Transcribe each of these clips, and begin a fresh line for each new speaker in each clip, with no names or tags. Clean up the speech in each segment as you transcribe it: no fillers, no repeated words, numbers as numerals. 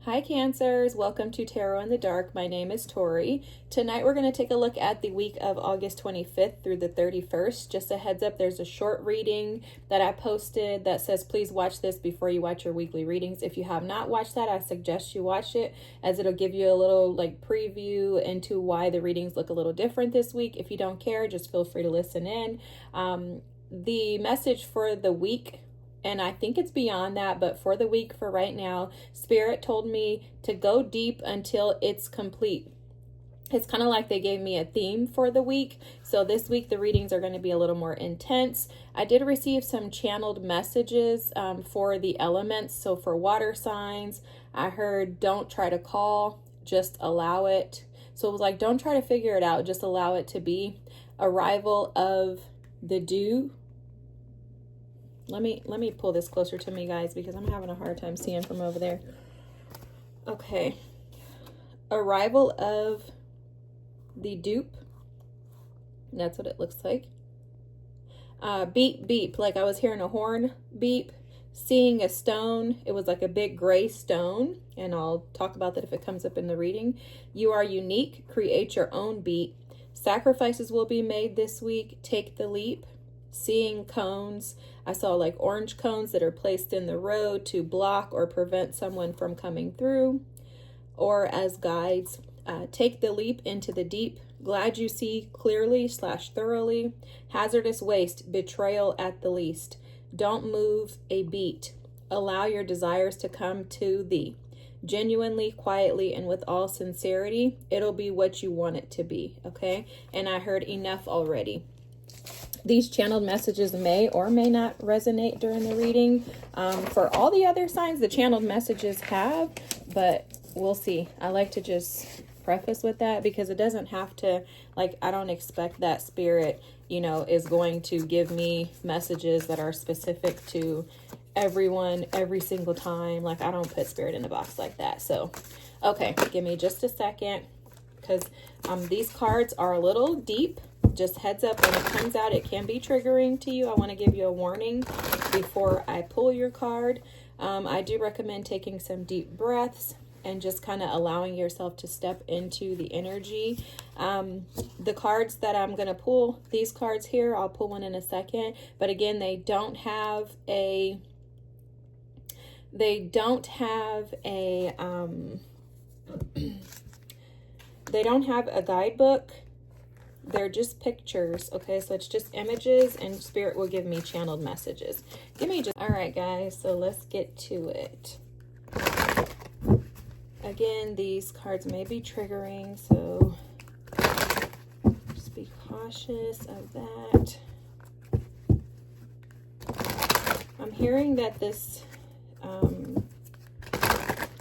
Hi Cancers, welcome to Tarot in the Dark. My name is Tori. Tonight we're going to take a look at the week of August 25th through the 31st. Just a heads up, there's a short reading that I posted that says please watch this before you watch your weekly readings. If you have not watched that, I suggest you watch it, as it'll give you a little preview into why the readings look a little different this week. If you don't care, just feel free to listen in. The message for the week, and I think it's beyond that, but for the week, for right now, Spirit told me to go deep until it's complete. It's kind of like they gave me a theme for the week. So this week, the readings are going to be a little more intense. I did receive some channeled messages for the elements. So for water signs, I heard don't try to call, just allow it. So it was like, don't try to figure it out, just allow it to be. Arrival of the dew. Let me pull this closer to me, guys, because I'm having a hard time seeing from over there. Okay. Arrival of the dupe. That's what it looks like. Beep, beep. Like I was hearing a horn beep. Seeing a stone. It was like a big gray stone. And I'll talk about that if it comes up in the reading. You are unique. Create your own beat. Sacrifices will be made this week. Take the leap. Seeing cones. I saw like orange cones that are placed in the road to block or prevent someone from coming through, or as guides. Take the leap into the deep. Glad you see clearly / thoroughly. Hazardous waste. Betrayal at the least. Don't move a beat. Allow your desires to come to thee. Genuinely, quietly, and with all sincerity. It'll be what you want it to be. Okay? And I heard enough already. These channeled messages may or may not resonate during the reading. For all the other signs, the channeled messages have, but we'll see. I like to just preface with that because it doesn't have to, I don't expect that Spirit, is going to give me messages that are specific to everyone every single time. I don't put Spirit in a box like that. So, okay, give me just a second because these cards are a little deep. Just heads up, when it comes out, it can be triggering to you. I want to give you a warning before I pull your card. I do recommend taking some deep breaths and just kind of allowing yourself to step into the energy. The cards that I'm going to pull, these cards here, I'll pull one in a second. But again, they don't have a they don't have a guidebook. They're just pictures, okay? So it's just images, and Spirit will give me channeled messages. All right, guys, so let's get to it. Again, these cards may be triggering, so just be cautious of that. I'm hearing that this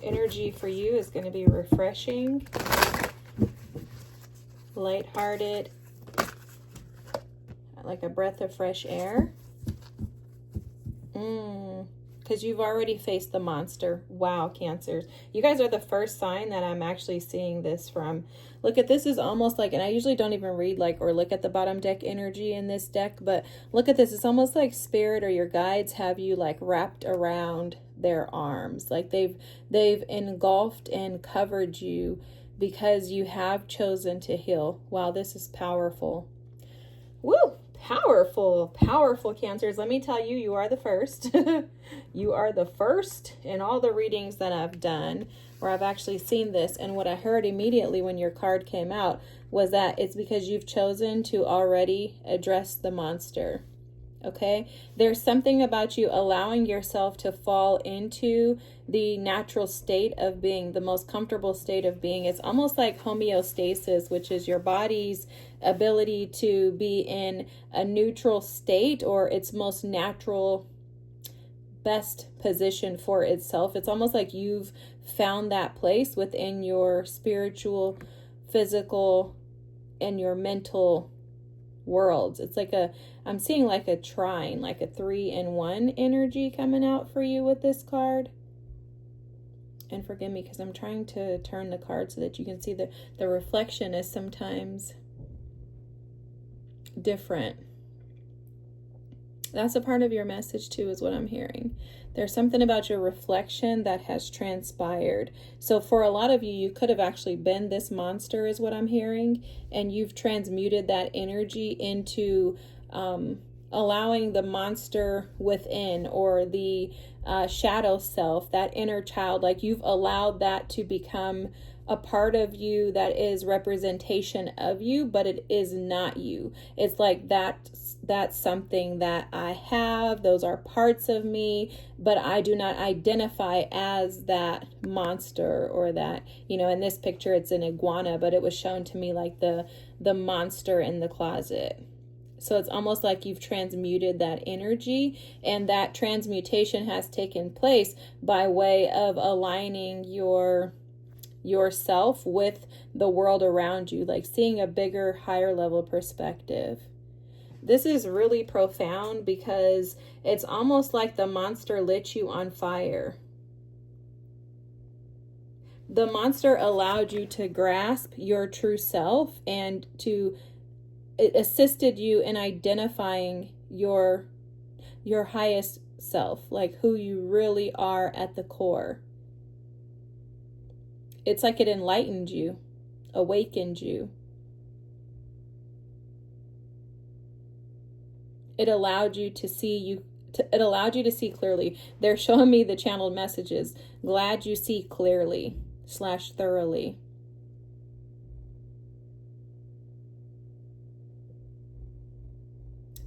energy for you is going to be refreshing, lighthearted, like a breath of fresh air. Because you've already faced the monster. Wow, Cancers. You guys are the first sign that I'm actually seeing this from. Look at this, is almost like, and I usually don't even read or look at the bottom deck energy in this deck, but look at this. It's almost like Spirit or your guides have you wrapped around their arms. They've engulfed and covered you because you have chosen to heal. Wow, this is powerful. Woo! Powerful Cancers. Let me tell you, you are the first. You are the first in all the readings that I've done where I've actually seen this. And what I heard immediately when your card came out was that it's because you've chosen to already address the monster. Okay, there's something about you allowing yourself to fall into the natural state of being, the most comfortable state of being. It's almost like homeostasis, which is your body's ability to be in a neutral state, or its most natural, best position for itself. It's almost like you've found that place within your spiritual, physical, and your mental worlds. It's I'm seeing a trine, like a 3-in-1 energy coming out for you with this card. And forgive me because I'm trying to turn the card so that you can see the reflection is sometimes different. That's a part of your message too, is what I'm hearing. There's something about your reflection that has transpired. So for a lot of you, you could have actually been this monster, is what I'm hearing, and you've transmuted that energy into allowing the monster within, or the shadow self, that inner child, like you've allowed that to become a part of you that is representation of you, but it is not you. It's like that's something that I have. Those are parts of me, but I do not identify as that monster, or that, in this picture it's an iguana, but it was shown to me like the monster in the closet. So it's almost like you've transmuted that energy, and that transmutation has taken place by way of aligning yourself with the world around you, like seeing a bigger, higher level perspective. This is really profound because it's almost like the monster lit you on fire. The monster allowed you to grasp your true self, and it assisted you in identifying your highest self, like who you really are at the core. It's like it enlightened you, awakened you. It allowed you to see clearly. They're showing me the channeled messages. Glad you see clearly / thoroughly.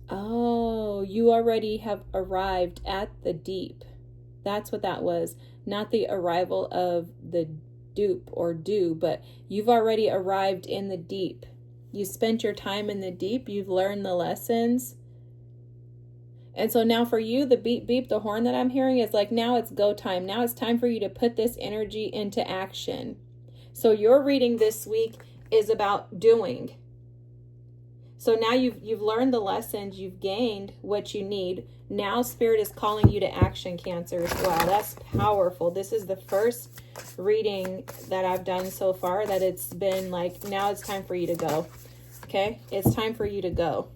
Oh, you already have arrived at the deep. That's what that was. Not the arrival of the dupe or do, but you've already arrived in the deep. You spent your time in the deep. You've learned the lessons. And so now for you, the beep, beep, the horn that I'm hearing is like, now it's go time. Now it's time for you to put this energy into action. So your reading this week is about doing. So now you've learned the lessons, you've gained what you need. Now Spirit is calling you to action, Cancers. Wow, that's powerful. This is the first reading that I've done so far that it's been like, now it's time for you to go. Okay? It's time for you to go.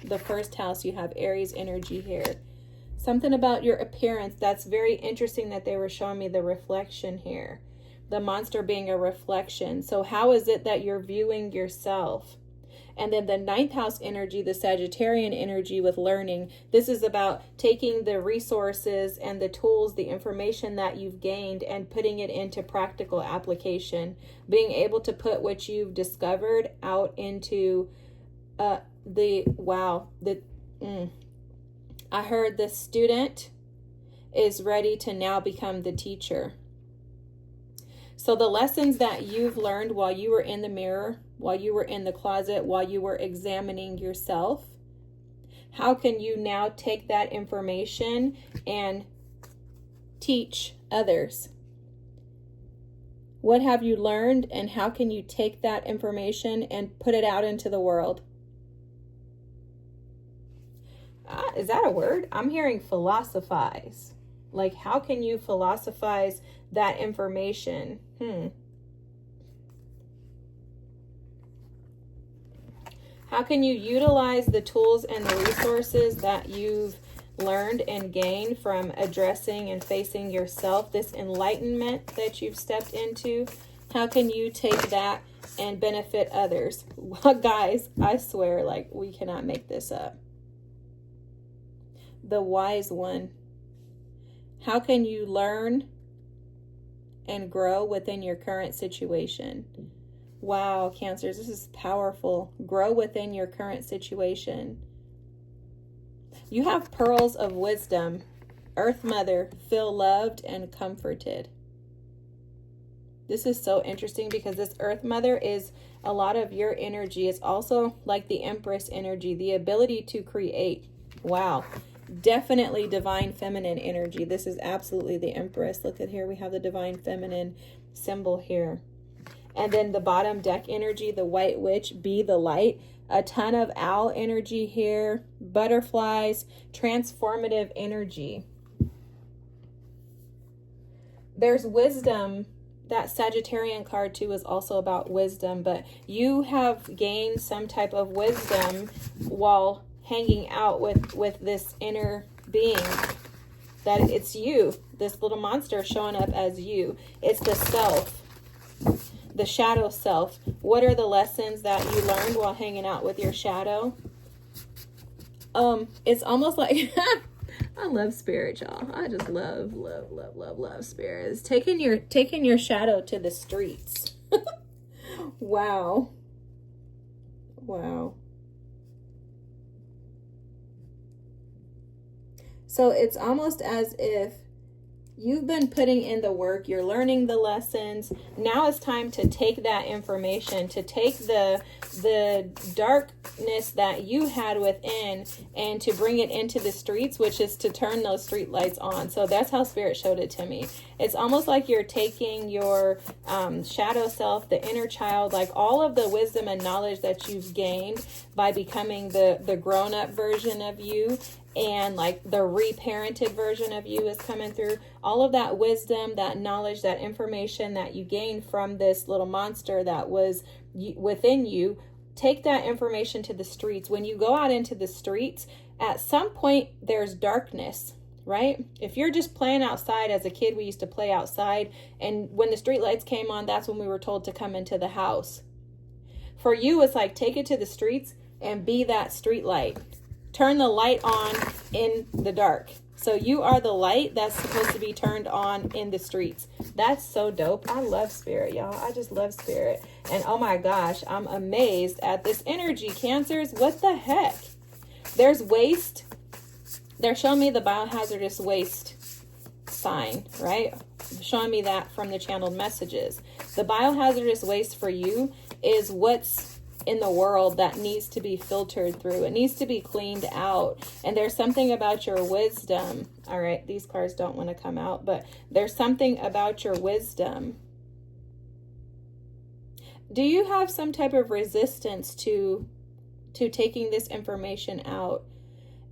The first house, you have Aries energy here. Something about your appearance. That's very interesting that they were showing me the reflection here. The monster being a reflection. So how is it that you're viewing yourself? And then the 9th house energy, the Sagittarian energy with learning. This is about taking the resources and the tools, the information that you've gained, and putting it into practical application. Being able to put what you've discovered out into I heard the student is ready to now become the teacher. So the lessons that you've learned while you were in the mirror, while you were in the closet, while you were examining yourself, how can you now take that information and teach others? What have you learned, and how can you take that information and put it out into the world? Is that a word? I'm hearing philosophize. Like, how can you philosophize that information? How can you utilize the tools and the resources that you've learned and gained from addressing and facing yourself, this enlightenment that you've stepped into? How can you take that and benefit others? Well, guys, I swear, like, we cannot make this up. The wise one. How can you learn and grow within your current situation? Wow, Cancers, this is powerful. Grow within your current situation. You have pearls of wisdom. Earth Mother, feel loved and comforted. This is so interesting because this Earth Mother is a lot of your energy. It's also like the Empress energy, the ability to create. Wow. Definitely divine feminine energy. This is absolutely the Empress. Look at here. We have the divine feminine symbol here. And then the bottom deck energy, the White Witch, be the light. A ton of owl energy here. Butterflies, transformative energy. There's wisdom. That Sagittarian card too is also about wisdom, but you have gained some type of wisdom while hanging out with this inner being, that it's you, this little monster showing up as you. It's the self, the shadow self. What are the lessons that you learned while hanging out with your shadow? It's almost like I love spirit, y'all. I just love spirits. Taking your shadow to the streets. Wow. Wow. So it's almost as if you've been putting in the work, you're learning the lessons. Now it's time to take that information, to take the darkness that you had within and to bring it into the streets, which is to turn those street lights on. So that's how Spirit showed it to me. It's almost like you're taking your shadow self, the inner child, like all of the wisdom and knowledge that you've gained by becoming the grown-up version of you, and like the reparented version of you is coming through. All of that wisdom, that knowledge, that information that you gained from this little monster that was within you, take that information to the streets. When you go out into the streets, at some point there's darkness, right? If you're just playing outside as a kid, we used to play outside, and when the street lights came on, that's when we were told to come into the house. For you, it's like, take it to the streets and be that street light. Turn the light on in the dark. So you are the light that's supposed to be turned on in the streets. That's so dope. I love Spirit, y'all. I just love Spirit. And oh my gosh, I'm amazed at this energy, Cancers. What the heck? There's waste. They're showing me the biohazardous waste sign, right? Showing me that from the channeled messages. The biohazardous waste for you is what's in the world that needs to be filtered through. It needs to be cleaned out. And there's something about your wisdom. All right, these cards don't want to come out, but there's something about your wisdom. Do you have some type of resistance to taking this information out?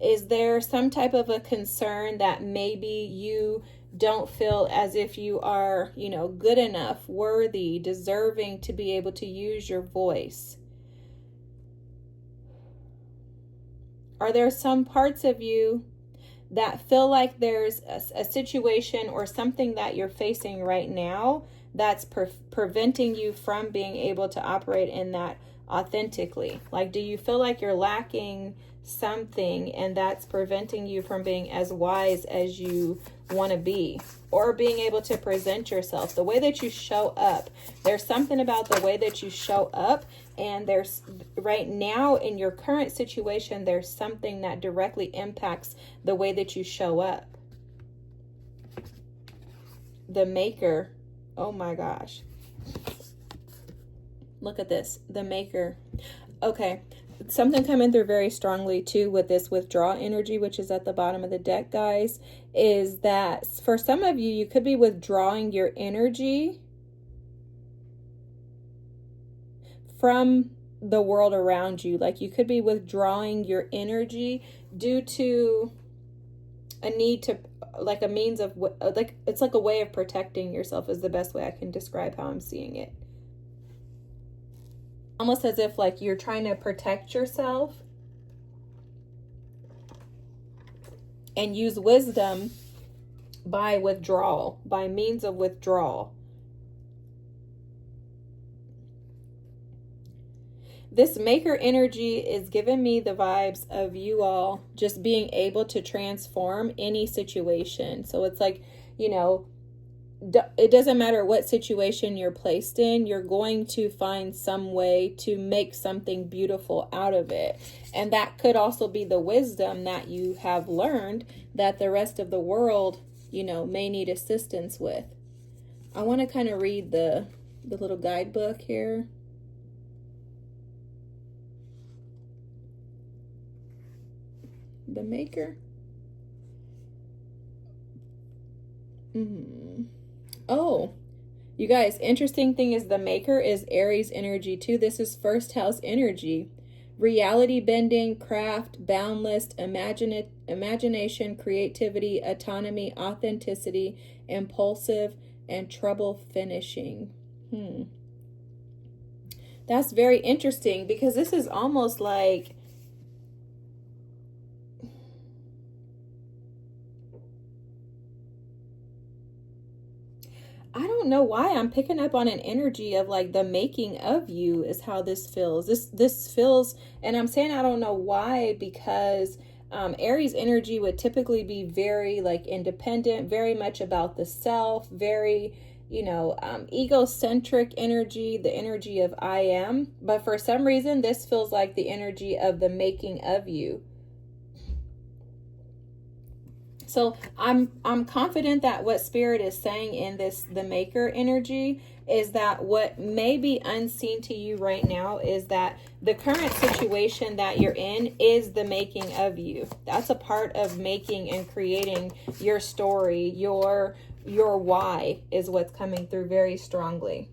Is there some type of a concern that maybe you don't feel as if you are, good enough, worthy, deserving to be able to use your voice? Are there some parts of you that feel like there's a situation or something that you're facing right now that's preventing you from being able to operate in that authentically? Like, do you feel like you're lacking something and that's preventing you from being as wise as you want to be, or being able to present yourself, the way that you show up? There's something about the way that you show up, and there's right now in your current situation, there's something that directly impacts the way that you show up. The Maker. Oh my gosh. Look at this. The Maker. Okay. Something coming through very strongly too with this withdraw energy, which is at the bottom of the deck, guys, is that for some of you, you could be withdrawing your energy from the world around you. Like, you could be withdrawing your energy due to a need to, like, a means of, like, it's like a way of protecting yourself is the best way I can describe how I'm seeing it. Almost as if like you're trying to protect yourself and use wisdom by withdrawal, by means of withdrawal. This Maker energy is giving me the vibes of you all just being able to transform any situation. So it's like, it doesn't matter what situation you're placed in, you're going to find some way to make something beautiful out of it. And that could also be the wisdom that you have learned that the rest of the world, may need assistance with. I want to kind of read the little guidebook here. The Maker. Oh, you guys, interesting thing is the Maker is Aries energy too. This is first house energy. Reality bending, craft, boundless, imagination, creativity, autonomy, authenticity, impulsive, and trouble finishing. That's very interesting because this is almost like don't know why I'm picking up on an energy of like the making of you is how this feels. This feels, and I'm saying I don't know why, because Aries energy would typically be very like independent, very much about the self, very, egocentric energy, the energy of I am. But for some reason, this feels like the energy of the making of you. So I'm confident that what Spirit is saying in the maker energy is that what may be unseen to you right now is that the current situation that you're in is the making of you. That's a part of making and creating your story. Your why is what's coming through very strongly.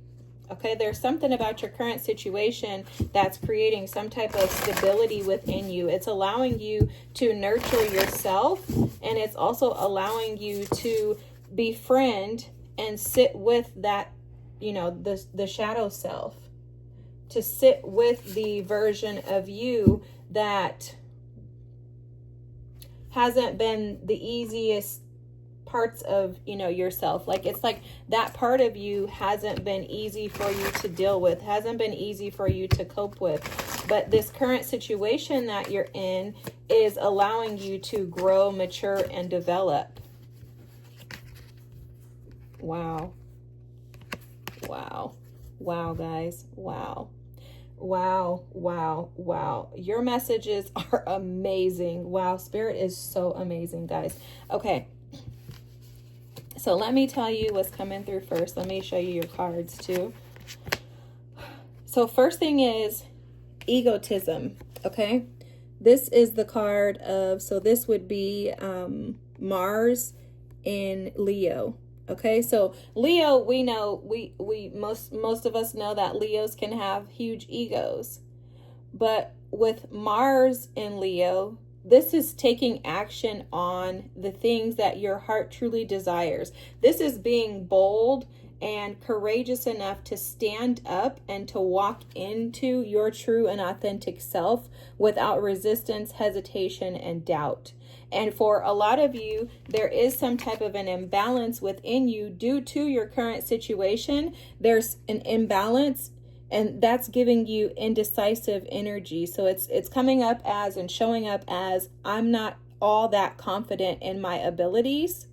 Okay, there's something about your current situation that's creating some type of stability within you. It's allowing you to nurture yourself, and it's also allowing you to befriend and sit with that, the shadow self, to sit with the version of you that hasn't been the easiest parts of yourself. Like it's like that part of you hasn't been easy for you to deal with, hasn't been easy for you to cope with, but this current situation that you're in is allowing you to grow, mature, and develop. Wow guys, wow. Your messages are amazing. Wow, Spirit is so amazing, guys. Okay, so let me tell you what's coming through first. Let me show you your cards too. So first thing is egotism, okay? This is the card of, so this would be Mars in Leo. Okay, so Leo, we know, we most of us know that Leos can have huge egos. But with Mars in Leo, this is taking action on the things that your heart truly desires. This is being bold and courageous enough to stand up and to walk into your true and authentic self without resistance, hesitation, and doubt. And for a lot of you, there is some type of an imbalance within you due to your current situation. There's an imbalance, and that's giving you indecisive energy. So it's coming up as and showing up as, I'm not all that confident in my abilities.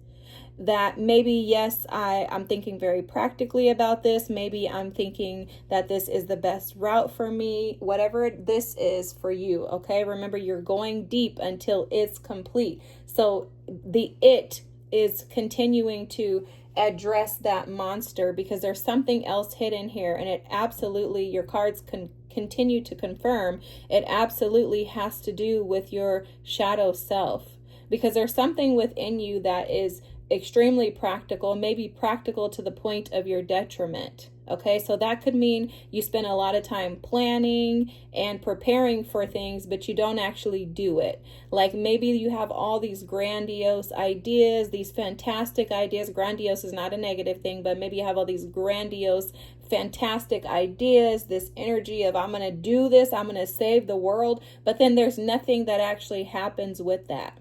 That maybe, yes, I'm thinking very practically about this. Maybe I'm thinking that this is the best route for me, whatever this is for you. Okay, remember, you're going deep until it's complete. So the it is continuing to address that monster, because there's something else hidden here, and it absolutely, your cards can continue to confirm, it absolutely has to do with your shadow self, because there's something within you that is extremely practical, maybe practical to the point of your detriment. Okay, so that could mean you spend a lot of time planning and preparing for things, but you don't actually do it. Like maybe you have all these grandiose ideas, these fantastic ideas. Grandiose is not a negative thing, but maybe you have all these grandiose, fantastic ideas, this energy of, I'm going to do this, I'm going to save the world, but then there's nothing that actually happens with that.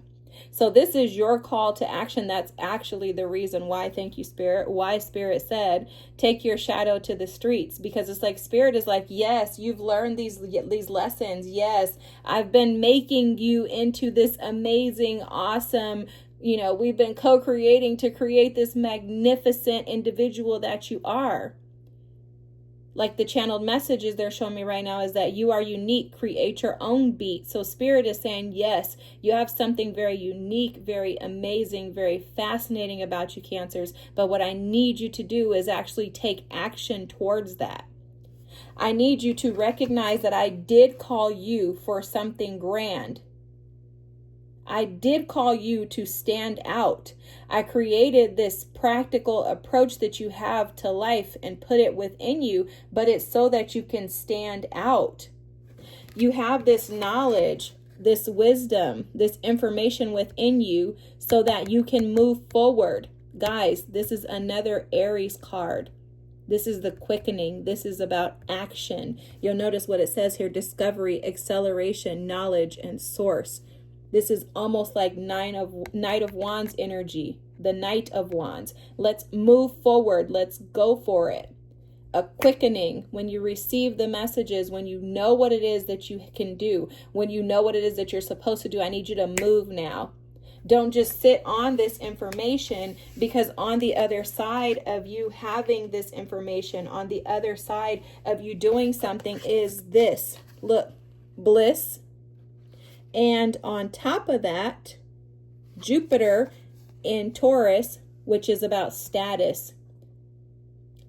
So this is your call to action. That's actually the reason why, thank you, Spirit, why Spirit said, take your shadow to the streets, because it's like Spirit is like, yes, you've learned these lessons. Yes, I've been making you into this amazing, awesome, we've been co-creating to create this magnificent individual that you are. Like the channeled messages they're showing me right now is that you are unique, create your own beat. So Spirit is saying, yes, you have something very unique, very amazing, very fascinating about you, Cancers. But what I need you to do is actually take action towards that. I need you to recognize that I did call you for something grand. I did call you to stand out. I created this practical approach that you have to life and put it within you, but it's so that you can stand out. You have this knowledge, this wisdom, this information within you so that you can move forward. Guys, this is another Aries card. This is the quickening. This is about action. You'll notice what it says here: discovery, acceleration, knowledge, and source. This is almost like Knight of Wands energy. the Knight of Wands. Let's move forward. Let's go for it. A quickening when you receive the messages, when you know what it is that you can do, when you know what it is that you're supposed to do. I need you to move now. Don't just sit on this information, because on the other side of you having this information, on the other side of you doing something is this. Look, bliss. And on top of that, Jupiter in Taurus, which is about status.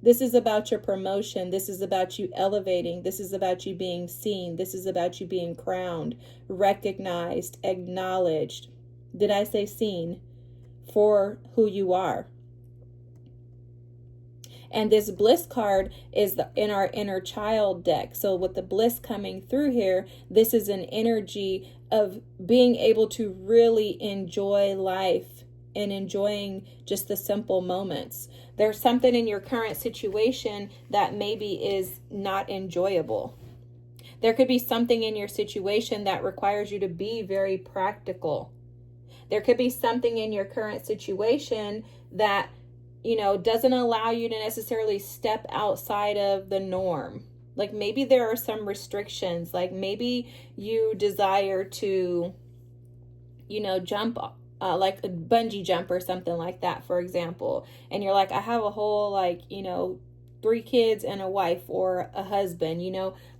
This is about your promotion. This is about you elevating. This is about you being seen. This is about you being crowned, recognized, acknowledged. Did I say seen? For who you are. And this bliss card is in our inner child deck. So with the bliss coming through here, this is an energy of being able to really enjoy life and enjoying just the simple moments. There's something in your current situation that maybe is not enjoyable. There could be something in your situation that requires you to be very practical. There could be something in your current situation that, doesn't allow you to necessarily step outside of the norm. Like maybe there are some restrictions, like maybe you desire to, jump like a bungee jump or something like that, for example. And you're like, I have a whole 3 kids and a wife or a husband,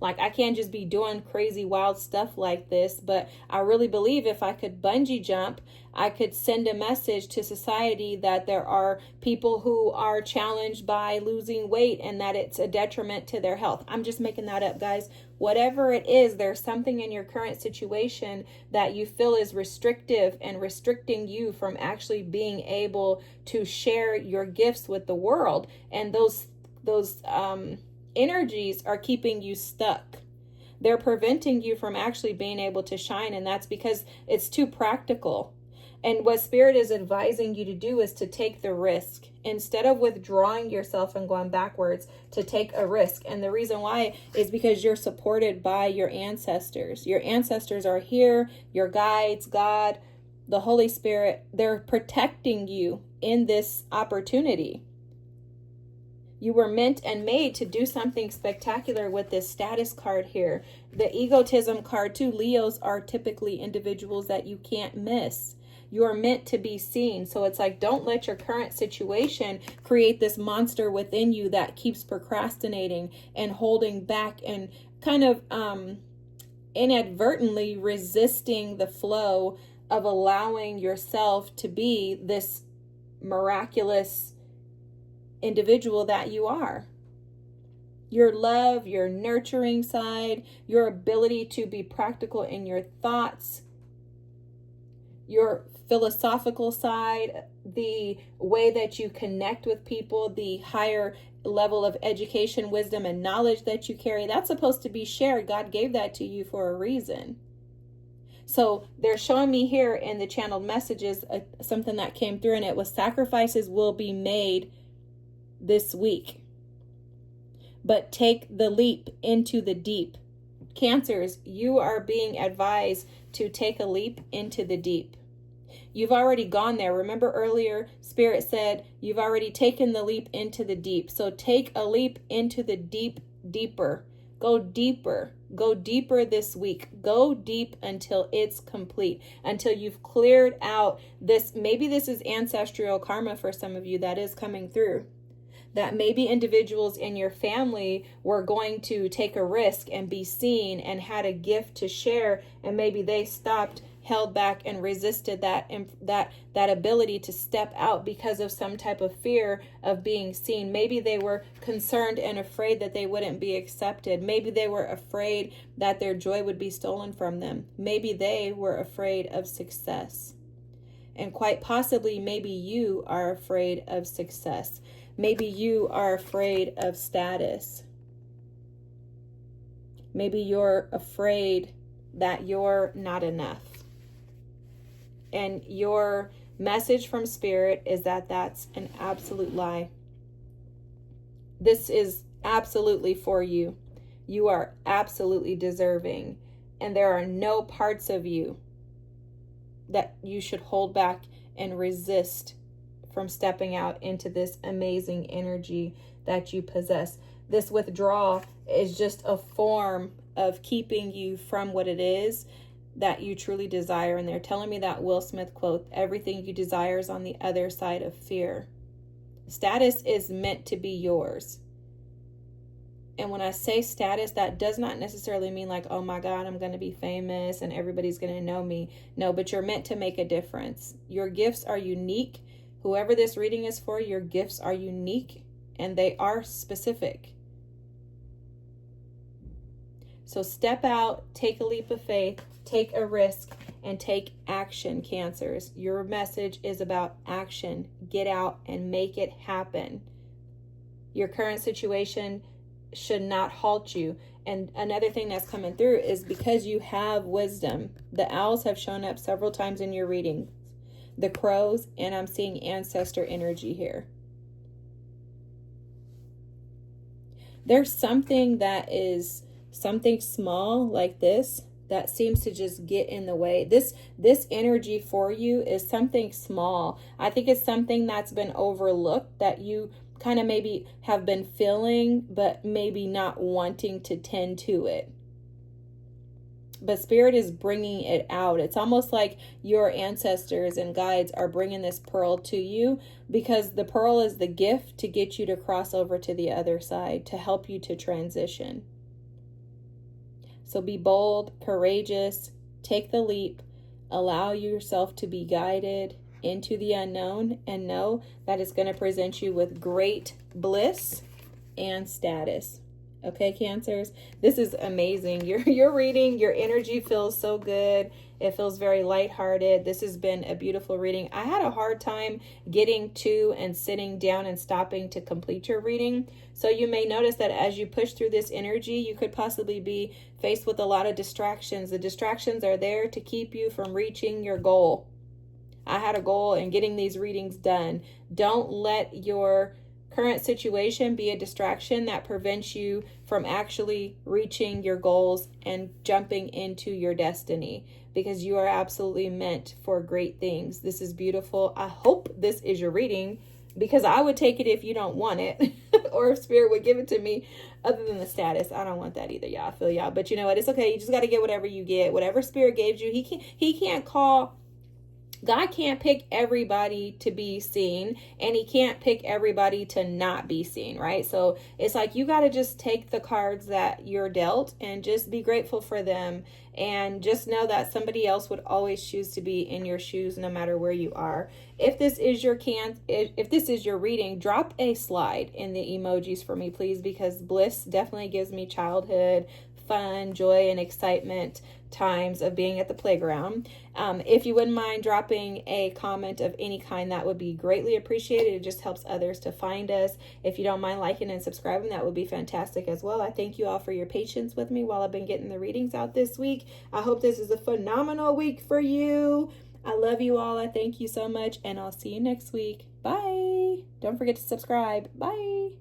like I can't just be doing crazy wild stuff like this. But I really believe if I could bungee jump, I could send a message to society that there are people who are challenged by losing weight and that it's a detriment to their health. I'm just making that up, guys. Whatever it is, there's something in your current situation that you feel is restrictive and restricting you from actually being able to share your gifts with the world. And those energies are keeping you stuck. They're preventing you from actually being able to shine, and that's because it's too practical. And what Spirit is advising you to do is to take the risk instead of withdrawing yourself and going backwards, to take a risk. And the reason why is because you're supported by your ancestors. Your ancestors are here, your guides, God, the Holy Spirit. They're protecting you in this opportunity. You were meant and made to do something spectacular with this status card here. The egotism card too. Leos are typically individuals that you can't miss. You are meant to be seen. So it's like, don't let your current situation create this monster within you that keeps procrastinating and holding back and kind of inadvertently resisting the flow of allowing yourself to be this miraculous individual that you are. Your love, your nurturing side, your ability to be practical in your thoughts, your philosophical side, the way that you connect with people, the higher level of education, wisdom, and knowledge that you carry, that's supposed to be shared. God gave that to you for a reason. So they're showing me here in the channeled messages something that came through, and it was sacrifices will be made this week. But take the leap into the deep. Cancers, you are being advised to take a leap into the deep. You've already gone there. Remember earlier, Spirit said you've already taken the leap into the deep. So take a leap into the deep, deeper. Go deeper. Go deeper this week. Go deep until it's complete, until you've cleared out this. Maybe this is ancestral karma for some of you that is coming through. That maybe individuals in your family were going to take a risk and be seen and had a gift to share, and maybe they stopped, held back, and resisted that ability to step out because of some type of fear of being seen. Maybe they were concerned and afraid that they wouldn't be accepted. Maybe they were afraid that their joy would be stolen from them. Maybe they were afraid of success. And quite possibly, maybe you are afraid of success. Maybe you are afraid of status. Maybe you're afraid that you're not enough. And your message from Spirit is that that's an absolute lie. This is absolutely for you. You are absolutely deserving. And there are no parts of you that you should hold back and resist from stepping out into this amazing energy that you possess. This withdrawal is just a form of keeping you from what it is that you truly desire. And they're telling me that Will Smith quote, everything you desire is on the other side of fear. Status is meant to be yours. And when I say status, that does not necessarily mean like, oh my God, I'm going to be famous and everybody's going to know me. No, but you're meant to make a difference. Your gifts are unique. Whoever this reading is for, your gifts are unique and they are specific. So step out, take a leap of faith, take a risk, and take action, Cancers. Your message is about action. Get out and make it happen. Your current situation should not halt you. And another thing that's coming through is because you have wisdom. The owls have shown up several times in your reading. The crows, and I'm seeing ancestor energy here. There's something that is something small like this that seems to just get in the way. This energy for you is something small. I think it's something that's been overlooked that you kind of maybe have been feeling, but maybe not wanting to tend to it. But Spirit is bringing it out. It's almost like your ancestors and guides are bringing this pearl to you, because the pearl is the gift to get you to cross over to the other side, to help you to transition. So be bold, courageous, take the leap, allow yourself to be guided into the unknown, and know that it's going to present you with great bliss and status. Okay, Cancers, this is amazing. You're reading, your energy feels so good. It feels very lighthearted. This has been a beautiful reading. I had a hard time getting to and sitting down and stopping to complete your reading. So you may notice that as you push through this energy, you could possibly be faced with a lot of distractions. The distractions are there to keep you from reaching your goal. I had a goal in getting these readings done. Don't let your current situation be a distraction that prevents you from actually reaching your goals and jumping into your destiny, because you are absolutely meant for great things. This is beautiful. I hope this is your reading, because I would take it if you don't want it or if Spirit would give it to me. Other than the status, I don't want that either. Y'all, I feel y'all. But you know what? It's okay. You just got to get whatever you get. Whatever Spirit gave you. He can't call. God can't pick everybody to be seen, and he can't pick everybody to not be seen, right? So it's like you got to just take the cards that you're dealt and just be grateful for them, and just know that somebody else would always choose to be in your shoes no matter where you are. If this is your if this is your reading, drop a slide in the emojis for me, please, because bliss definitely gives me childhood fun, joy, and excitement times of being at the playground. If you wouldn't mind dropping a comment of any kind, that would be greatly appreciated. It just helps others to find us. If you don't mind liking and subscribing, that would be fantastic as well. I thank you all for your patience with me while I've been getting the readings out this week. I hope this is a phenomenal week for you. I love you all. I thank you so much, and I'll see you next week. Bye. Don't forget to subscribe. Bye.